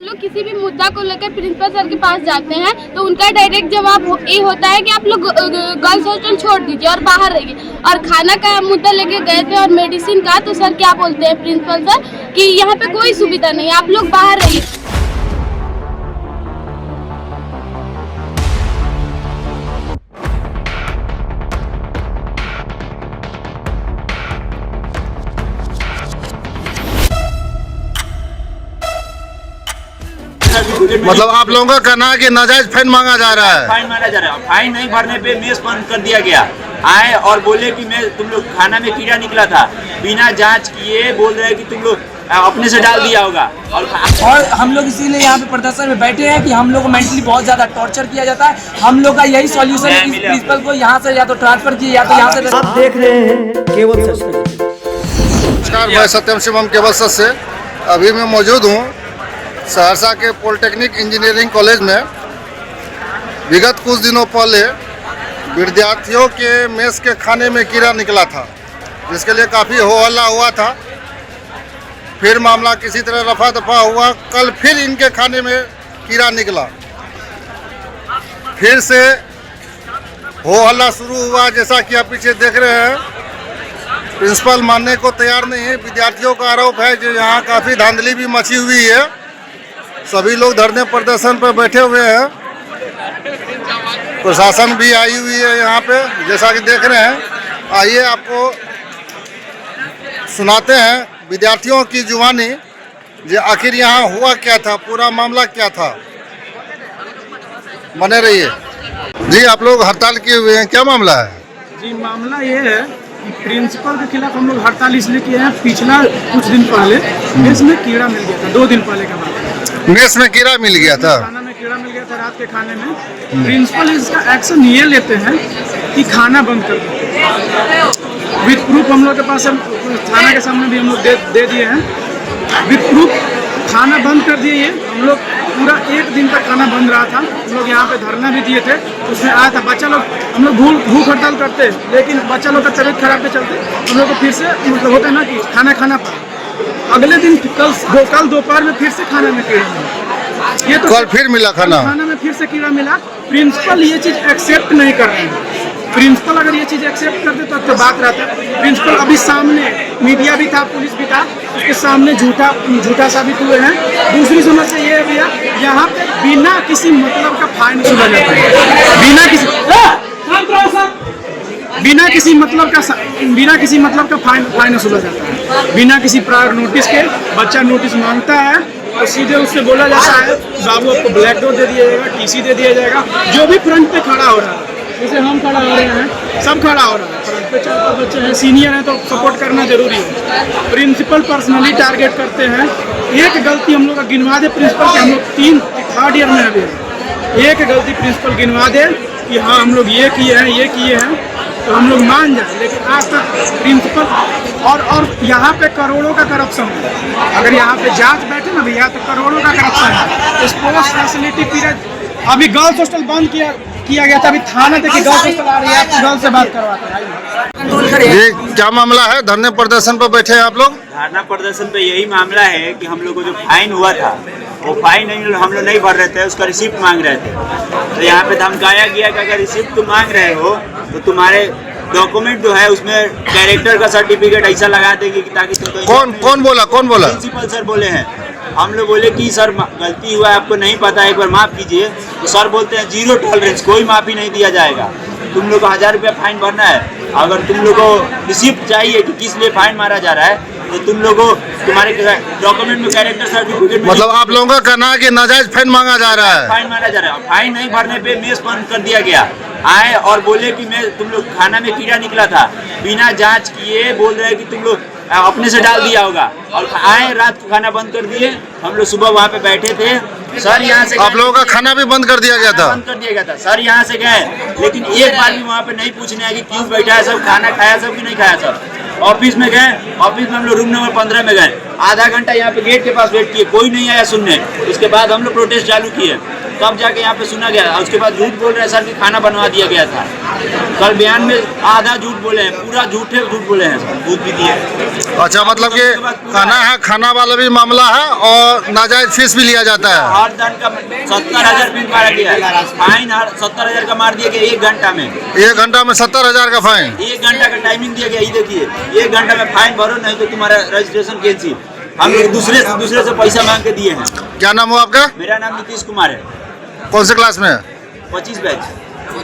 लोग किसी भी मुद्दा को लेकर प्रिंसिपल सर के पास जाते हैं तो उनका डायरेक्ट जवाब ये होता है कि आप लोग गर्ल्स हॉस्टल छोड़ दीजिए और बाहर रहिए। और खाना का मुद्दा लेके गए थे और मेडिसिन का, तो सर क्या बोलते हैं प्रिंसिपल सर कि यहाँ पे कोई सुविधा नहीं है, आप लोग बाहर रहिए। मतलब आप लोगों का कहना है कि नाजायज फाइन मांगा जा रहा है। फाइन मांगा जा रहा है। फाइन नहीं भरने पे मेस बंद कर दिया गया। आए और बोले कि मैं तुम लोग खाना में कीड़ा निकला था, बिना जांच किए बोल रहे हैं कि तुम लोग अपने से डाल दिया होगा। और हम लोग इसीलिए यहाँ पे प्रदर्शन में बैठे हैं कि हम लोग को मेंटली बहुत ज़्यादा टॉर्चर किया जाता है। हम लोग का यही सॉल्यूशन है कि प्रिंसिपल को यहाँ से या तो ट्रांसफर किए या तो यहाँ से। आप देख रहे हैं केवल सच। नमस्कार, मैं सत्यम शिवम केवल सच से अभी मैं मौजूद हूँ सहरसा के पॉलिटेक्निक इंजीनियरिंग कॉलेज में। विगत कुछ दिनों पहले विद्यार्थियों के मेस के खाने में कीड़ा निकला था, जिसके लिए काफ़ी हो हल्ला हुआ था। फिर मामला किसी तरह रफा दफा हुआ। कल फिर इनके खाने में कीड़ा निकला, फिर से हो हल्ला शुरू हुआ। जैसा कि आप पीछे देख रहे हैं, प्रिंसिपल मानने को तैयार नहीं है। विद्यार्थियों का आरोप है जो यहाँ काफ़ी धांधली भी मची हुई है। सभी लोग धरने प्रदर्शन पर बैठे हुए हैं। प्रशासन भी आई हुई है यहाँ पे, जैसा कि देख रहे हैं। आइए आपको सुनाते हैं विद्यार्थियों की जुबानी, जो आखिर यहाँ हुआ क्या था, पूरा मामला क्या था। बने रहिए जी। आप लोग हड़ताल किए हुए हैं, क्या मामला है? जी, मामला ये है कि प्रिंसिपल के खिलाफ हम लोग हड़ताल इसलिए किए हैं। पिछला कुछ दिन पहले मेस में कीड़ा मिल गया था। 2 दिन पहले का बात। मेस में कीड़ा मिल गया था, खाना में कीड़ा मिल गया था रात के खाने में। प्रिंसिपल इसका एक्शन ये लेते हैं कि खाना बंद कर देते। विद प्रूफ हम लोग के पास थाना के सामने भी हम लोग दे दिए हैं। विद प्रूफ खाना बंद कर दिए। हम लोग पूरा 1 दिन तक खाना बंद रहा था। हम लोग यहाँ पे धरना भी दिए थे, उसमें आया था बच्चा लोग। हम लोग भूख हड़ताल करते, लेकिन बच्चा लोग का तबीयत खराब के चलते हम लोग को फिर से मतलब होता है ना कि खाना खाना पड़ा। अगले दिन कल दोपहर में फिर से खाना में कीड़ा मिला। ये तो कल फिर मिला खाना में फिर से कीड़ा मिला। प्रिंसिपल ये चीज़ एक्सेप्ट नहीं कर रहे हैं। प्रिंसिपल अगर ये चीज़ एक्सेप्ट कर दे तो बात रहता है। प्रिंसिपल अभी सामने मीडिया भी था, पुलिस भी था, उसके सामने झूठा साबित हुए हैं। दूसरी समस्या ये है भैया, यहाँ पे बिना किसी मतलब का फाइन वसूला जाता है। बिना किसी मतलब का फाइन वसूला जाता है। बिना किसी प्रायर नोटिस के बच्चा नोटिस मांगता है और सीधे उससे बोला जाता है बाबू आपको ब्लैक डोर दे दिया जाएगा, टीसी दे दिया जाएगा। जो भी फ्रंट पे खड़ा हो रहा है, जैसे हम खड़ा हो रहे हैं, सब खड़ा हो रहा है। फ्रंट पे 4 बच्चे हैं, सीनियर हैं, तो सपोर्ट करना जरूरी है। प्रिंसिपल पर्सनली टारगेट करते हैं। एक गलती हम लोग का गिनवा दे प्रिंसिपल के, हम लोग 3rd ईयर में अभी एक गलती प्रिंसिपल गिनवा दे कि हाँ हम लोग ये किए हैं, तो हम लोग मान जाए। लेकिन आज तक प्रिंसिपल और यहाँ पे करोड़ों का करप्शन है। अगर यहाँ पे जांच बैठे ना भैया, तो करोड़ों का करप्शन है। स्पोर्ट्स फैसिलिटी पीरियड अभी गर्ल्स हॉस्टल बंद किया गया था। अभी थाना देखिए गर्ल्स हॉस्टल आ रही है, आप गर्ल्स से बात करवाते हैं। ये क्या मामला है? धरने प्रदर्शन पर बैठे हैं आप लोग। धरना प्रदर्शन पे यही मामला है कि हम लोग को जो फाइन हुआ था, वो फाइन हम लोग नहीं भर रहे थे, उसका रिसिप्ट मांग रहे थे। तो यहाँ पे धमकाया गया कि अगर रिसिप्ट तुम मांग रहे हो तो तुम्हारे डॉक्यूमेंट जो है उसमें कैरेक्टर का सर्टिफिकेट ऐसा लगा देंगे कि ताकि कौन बोला? प्रिंसिपल सर बोले हैं। हम लोग बोले कि सर गलती हुआ है, आपको नहीं पता, एक बार माफ़ कीजिए। तो सर बोलते हैं 0 टॉलरेंस, कोई माफ़ी नहीं दिया जाएगा। तुम लोग को 1000 रुपया फाइन भरना है। अगर तुम लोग को रिसिप्ट चाहिए कि किस लिए फाइन मारा जा रहा है, तो तुम लोगों को तुम्हारे डॉक्यूमेंट में कैरेक्टर सर्टिफिकेट। मतलब आप लोगों का कहना है कि नाजायज फाइन मांगा जा रहा है। फाइन मारा जा रहा है। फाइन नहीं भरने पे मेस बंद कर दिया गया। आए और बोले कि तुम लोग खाना में कीड़ा निकला था, बिना जांच किए बोल रहे हैं कि तुम लोग अपने से डाल दिया होगा। और आए रात को खाना बंद कर दिए। हम लोग सुबह वहाँ पे बैठे थे। सर यहाँ से आप लोगों का खाना भी बंद कर दिया गया था? बंद कर दिया गया था। सर यहाँ से गए, लेकिन एक बार भी वहाँ पे नहीं पूछने आए कि क्यों बैठा है सब, खाना खाया सब कि नहीं खाया सब। ऑफिस में गए, ऑफिस में हम लोग रूम नंबर 15 में गए। आधा घंटा यहाँ पे गेट के पास वेट किए, कोई नहीं आया सुनने। उसके बाद हम लोग प्रोटेस्ट चालू किए। तब जाके यहाँ पे सुना गया। उसके बाद झूठ बोल रहे हैं सर कि खाना बनवा दिया गया था। कल बयान में आधा झूठ बोले हैं, पूरा झूठे झूठ बोले हैं सर, झूठ भी दिए। अच्छा, मतलब कि खाना वाला भी मामला है और नाजायज फीस भी लिया जाता है। हर दिन का 70,000 रुपये मारा गया है फाइन, 70,000 का मार दिया गया 1 घंटा में। 1 घंटा में 70,000 का फाइन? 1 घंटा का टाइमिंग दिया गया। ये देखिए 1 घंटा में फाइन भरो, नहीं तो तुम्हारा रजिस्ट्रेशन कैंसिल। हम लोग दूसरे से पैसा मांग के दिए हैं। क्या नाम हुआ आपका? मेरा नाम नीतीश कुमार है। कौन से क्लास में? 25 बैच।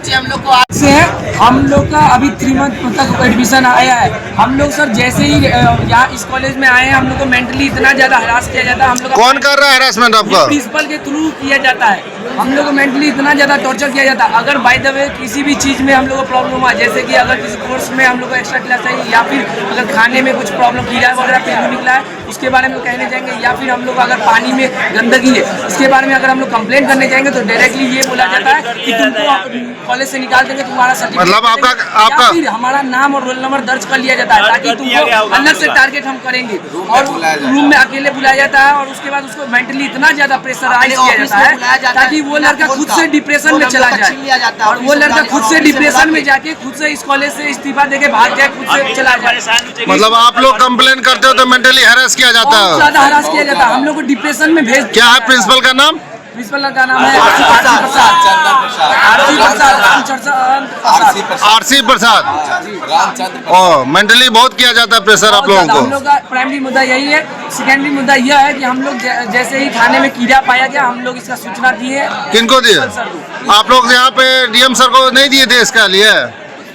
हम लोग को आज से हम लोग का अभी 3 मंथ तक एडमिशन आया है। हम लोग सर जैसे ही यहाँ इस कॉलेज में आए हैं, हम लोग को मेंटली इतना ज्यादा हरास किया जाता है। हम लोग कौन कर रहा है हरासमेंट आपको? प्रिंसिपल के थ्रू किया जाता है। हम लोग को मेंटली इतना ज्यादा टॉर्चर किया जाता है। अगर बाय द वे किसी भी चीज में हम लोग को प्रॉब्लम हुआ, जैसे कि अगर किसी कोर्स में हम लोग को एक्स्ट्रा क्लास चाहिए, या फिर अगर खाने में कुछ प्रॉब्लम कीड़ा वगैरह पेट निकला है, उसके बारे में कहने जाएंगे, या फिर हम लोग अगर पानी में गंदगी है इसके बारे में अगर हम लोग कंप्लेंट करने जाएंगे तो डायरेक्टली ये बोला जाता है कि तुमको कॉलेज से निकाल देंगे, तुम्हारा सर्टिफिकेट, मतलब आपका या फिर हमारा नाम और रोल नंबर दर्ज कर लिया जाता है ताकि तुमको अलग से टारगेट हम करेंगे। और रूम में अकेले बुलाया जाता है और उसके बाद उसको मेंटली इतना ज्यादा प्रेशराइज किया जाता है ताकि वो लड़का खुद से डिप्रेशन में चला जाए, और वो लड़का खुद से डिप्रेशन में जाके खुद से इस कॉलेज से इस्तीफा देके भाग जाए, खुद से चला जाए। मतलब आप लोग कंप्लेन करते हो तो मेंटली हैरेस किया जाता बहुत है? ज्यादा हरास किया जाता है। हम लोग को डिप्रेशन में भेज। क्या है प्रिंसिपल का नाम? प्रिंसिपल का नाम है आरसी प्रसाद। ओ, मेंटली बहुत किया जाता है प्रेशर आप लोगों हम को? लोग का प्राइमरी मुद्दा यही है। सेकेंडरी मुद्दा यह है कि हम लोग जैसे ही खाने में कीड़ा पाया गया, हम लोग इसका सूचना दिए। किनको दिए? आप लोग यहाँ पे डीएम सर को नहीं दिए थे इसका लिए?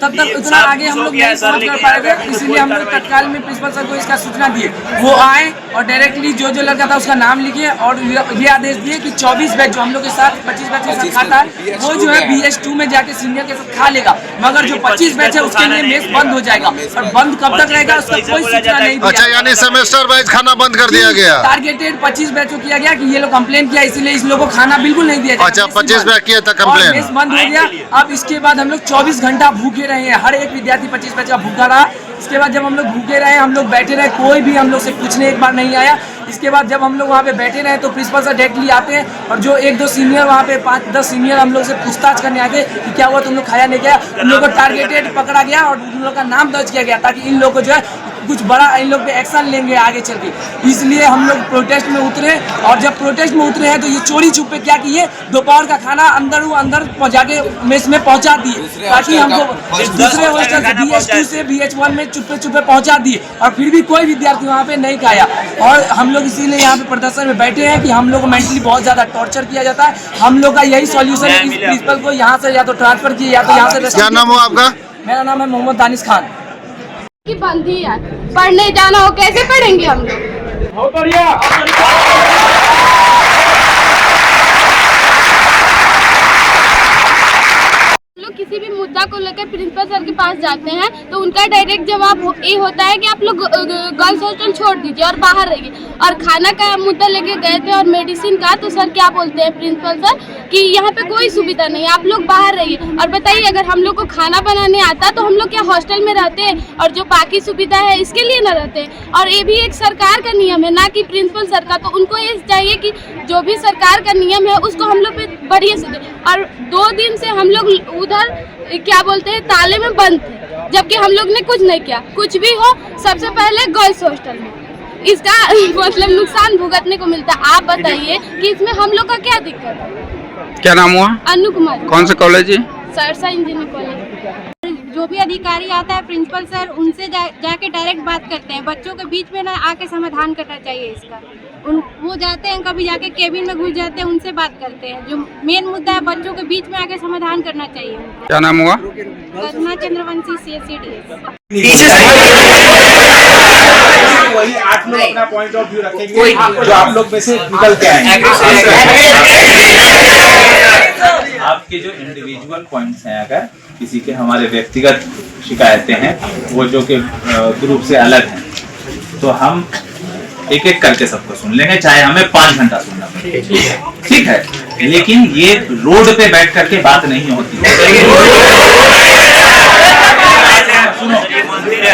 तब तक उतना आगे हम लोग नहीं पहुंच कर पाए थे, इसीलिए हम लोग तत्काल में प्रिंसिपल सर को इसका सूचना दिए। वो आए और डायरेक्टली जो लड़का था उसका नाम लिखे और ये आदेश दिए कि 24 बैच जो हम लोग के साथ 25 बैच के साथ खाता है वो जो है BS2 में जाके सीनियर के साथ खा लेगा, मगर जो 25 बैच है उसके लिए मेस बंद हो जाएगा। और बंद कब तक रहेगा उसका कोई सूचना नहीं दिया। अच्छा, यानी सेमेस्टर वाइज खाना बंद कर दिया गया? टारगेटेड 25 बैच को किया गया कि ये लोग कंप्लेन किया, इसीलिए इस लोगों को खाना बिल्कुल नहीं दिया। अच्छा, 25 बैच किया था कंप्लेन, मेस बंद हो गया। अब इसके बाद हम लोग 24 घंटा भूखे रहे हैं, हर एक विद्यार्थी 25 बैच का भूखा रहा। इसके बाद जब हम लोग भूखे रहे, हम लोग बैठे रहे, कोई भी हम लोग से पूछने एक बार नहीं आया। इसके बाद जब हम लोग वहाँ पे बैठे रहे तो प्रिंसिपल सर डायरेक्टली आते हैं और जो 1-2 सीनियर वहाँ पे 5-10 सीनियर हम लोग से पूछताछ करने आते कि क्या हुआ, तुम लोग खाया नहीं गया। उन लोगों को टारगेटेड पकड़ा गया और उन लोगों का नाम दर्ज किया गया ताकि इन लोगों को जो है कुछ बड़ा इन लोग पे एक्शन लेंगे आगे चल के। इसलिए हम लोग प्रोटेस्ट में उतरे, और जब प्रोटेस्ट में उतरे हैं तो ये चोरी छुपे क्या किए, दोपहर का खाना अंदर जाके मेस में पहुंचा दिए ताकि हमको दूसरे हॉस्टल से BS2 से BH1 में चुपे पहुंचा दिए, और फिर भी कोई विद्यार्थी वहाँ पे नहीं खाया। और हम लोग इसीलिए यहाँ पे प्रदर्शन में बैठे हैं कि हम लोग को मेंटली बहुत ज्यादा टॉर्चर किया जाता है। हम लोग का यही सॉल्यूशन है कि प्रिंसिपल को यहाँ से या तो ट्रांसफर किए या तो यहाँ से। क्या नाम हुआ आपका? मेरा नाम है मोहम्मद दानिश खान। की बंदी है, पढ़ने जाना हो कैसे पढ़ेंगे हम लोग? लोग किसी भी मुद्दा को लेकर प्रिंसिपल सर के पास जाते हैं तो उनका डायरेक्ट जवाब ये होता है कि आप लोग गर्ल्स हॉस्टल छोड़ दीजिए और बाहर रहिए। और खाना का मुद्दा लेके गए थे और मेडिसिन का, तो सर क्या बोलते हैं प्रिंसिपल सर कि यहाँ पे कोई सुविधा नहीं है, आप लोग बाहर रहिए। और बताइए, अगर हम लोग को खाना बनाने आता तो हम लोग क्या हॉस्टल में रहते हैं और जो बाकी सुविधा है इसके लिए न रहते हैं? और ये भी एक सरकार का नियम है, ना कि प्रिंसिपल सर का। तो उनको ये चाहिए कि जो भी सरकार का नियम है उसको हम लोग पे बढ़िया से दे। और 2 दिन से हम लोग उधर क्या बोलते हैं ताले में बंद थे, जबकि हम लोग ने कुछ नहीं किया। कुछ भी हो, सबसे पहले गर्ल्स हॉस्टल में इसका मतलब नुकसान भुगतने को मिलता है। आप बताइए कि इसमें हम लोग का क्या दिक्कत है? क्या नाम हुआ? अनु कुमार। कौन सा कॉलेज है? Sarsa engineering college. जो भी अधिकारी आता है प्रिंसिपल सर उनसे जाके डायरेक्ट बात करते हैं, बच्चों के बीच में ना आके समाधान करना चाहिए इसका। वो जाते हैं, कभी जाके केबिन में घुस जाते हैं, उनसे बात करते हैं। जो मेन मुद्दा है बच्चों के बीच में आके समाधान करना चाहिए। क्या नाम हुआ? करुणा चंद्रवंशी CSCDS। वही आप लोग अपना पॉइंट ऑफ व्यू रखेंगे जो आप लोग में से निकल के आएंगे। आपके जो इंडिविजुअल पॉइंट्स हैं, अगर किसी के हमारे व्यक्तिगत शिकायतें हैं वो जो कि ग्रुप से अलग हैं, तो हम एक एक करके सबको सुन लेंगे, चाहे हमें 5 घंटा सुनना पड़े, ठीक है। लेकिन ये रोड पे बैठ करके बात नहीं होती है।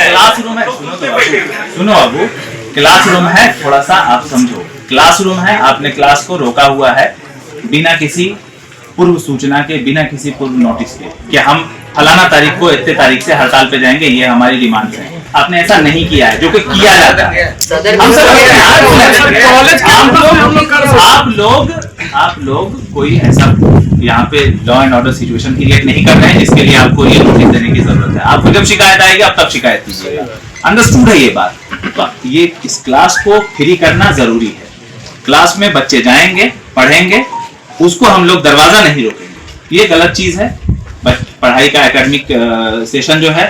क्लासरूम है, सुनो अबू, क्लासरूम है, थोड़ा सा आप समझो। क्लासरूम है, आपने क्लास को रोका हुआ है बिना किसी पूर्व सूचना के, बिना किसी पूर्व नोटिस के कि हम फलाना तारीख को इतने तारीख से हड़ताल पे जाएंगे, ये हमारी डिमांड है। आपने ऐसा नहीं किया है, जो कि किया जाता है। हम सब आप लोग कोई ऐसा यहाँ पे law and order situation create नहीं कर रहे हैं जिसके लिए आपको ये नोटिस देने की जरूरत है। आपको जब शिकायत आएगी आप तब शिकायत कीजिएगा। अंडरस्टूड है ये बात? तो ये इस क्लास को फ्री करना जरूरी है। क्लास में बच्चे जाएंगे, पढ़ेंगे, उसको हम लोग दरवाजा नहीं रोकेंगे। ये गलत चीज है। पढ़ाई का एकेडमिक सेशन जो है,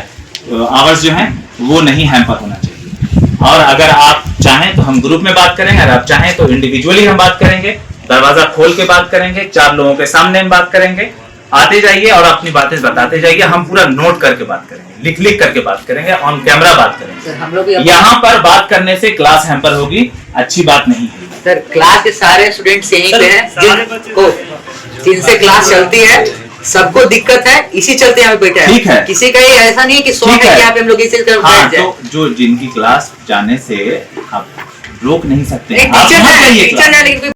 आवर्स जो है, वो नहीं हैम्पर होना चाहिए। और अगर आप चाहें तो हम ग्रुप में बात करेंगे, अगर आप चाहें तो इंडिविजुअली हम बात करेंगे, दरवाजा खोल के बात करेंगे, 4 लोगों के सामने हम बात करेंगे। आते जाइए और अपनी बातें बताते जाइए। हम पूरा नोट करके बात करेंगे, लिख करके बात करेंगे, ऑन कैमरा बात करेंगे। यहाँ पर बात करने से क्लास हैम्पर होगी, अच्छी बात नहीं है। सर क्लास के सारे स्टूडेंट्स यहीं पे हैं जिनसे क्लास चलती है, सबको दिक्कत है, इसी चलते यहाँ पे बैठे हैं। ठीक है, किसी का ये ऐसा नहीं कि शौक है कि यहाँ पे हम लोग इसी बैठ जाए। तो जो जिनकी क्लास जाने से आप रोक नहीं सकते, टीचर है लेकिन